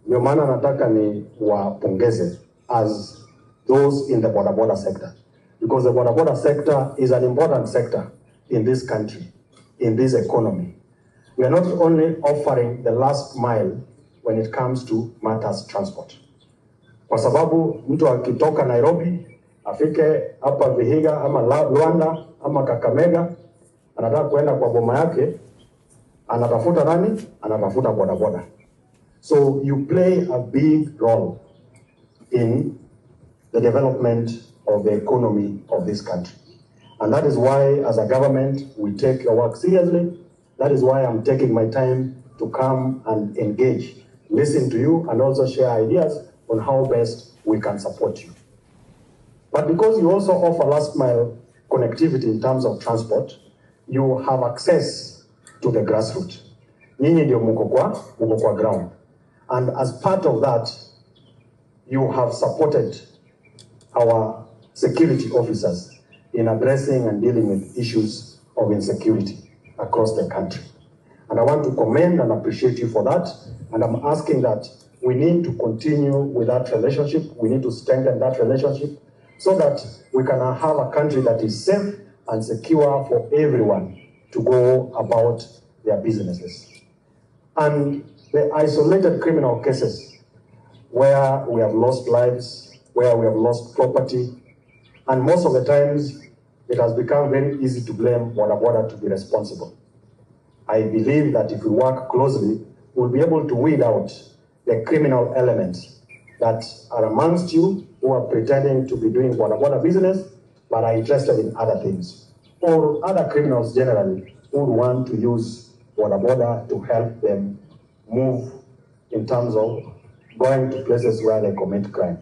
Ndio maana nataka ni wapongeze as those in the bodaboda sector, because the bodaboda sector is an important sector in this country, in this economy. We are not only offering the last mile when it comes to matters transport. Kwa sababu mtu akitoka Nairobi, afike hapa Vihiga, ama Luanda, ama Kakamega, anataka kuenda kwa boma yake, anatafuta nani? Anatafuta bodaboda. So you play a big role in the development of the economy of this country. And that is why, as a government, we take your work seriously. That is why I'm taking my time to come and engage, listen to you, and also share ideas on how best we can support you. But because you also offer last mile connectivity in terms of transport, you have access to the grassroots. Nyinyi ndio mko kwa ground. And as part of that, you have supported our security officers in addressing and dealing with issues of insecurity across the country. And I want to commend and appreciate you for that. And I'm asking that we need to continue with that relationship. We need to strengthen that relationship so that we can have a country that is safe and secure for everyone to go about their businesses. And the isolated criminal cases where we have lost lives, where we have lost property, and most of the times it has become very easy to blame bodaboda to be responsible. I believe that if we work closely, we'll be able to weed out the criminal elements that are amongst you who are pretending to be doing bodaboda business but are interested in other things, or other criminals generally who want to use bodaboda to help them move in terms of going to places where they commit crime.